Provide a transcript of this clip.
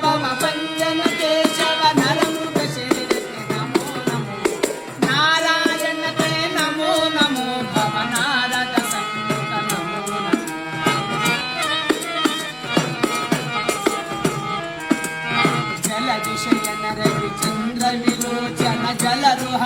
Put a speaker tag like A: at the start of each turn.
A: भव भञ्जन केशव नरमुख शरीर नमो नमो नारायण ते नमो नमो भव नारद सन्मुख नमो नमो जल विषयन रवि चंद्र विलोचन जल रुह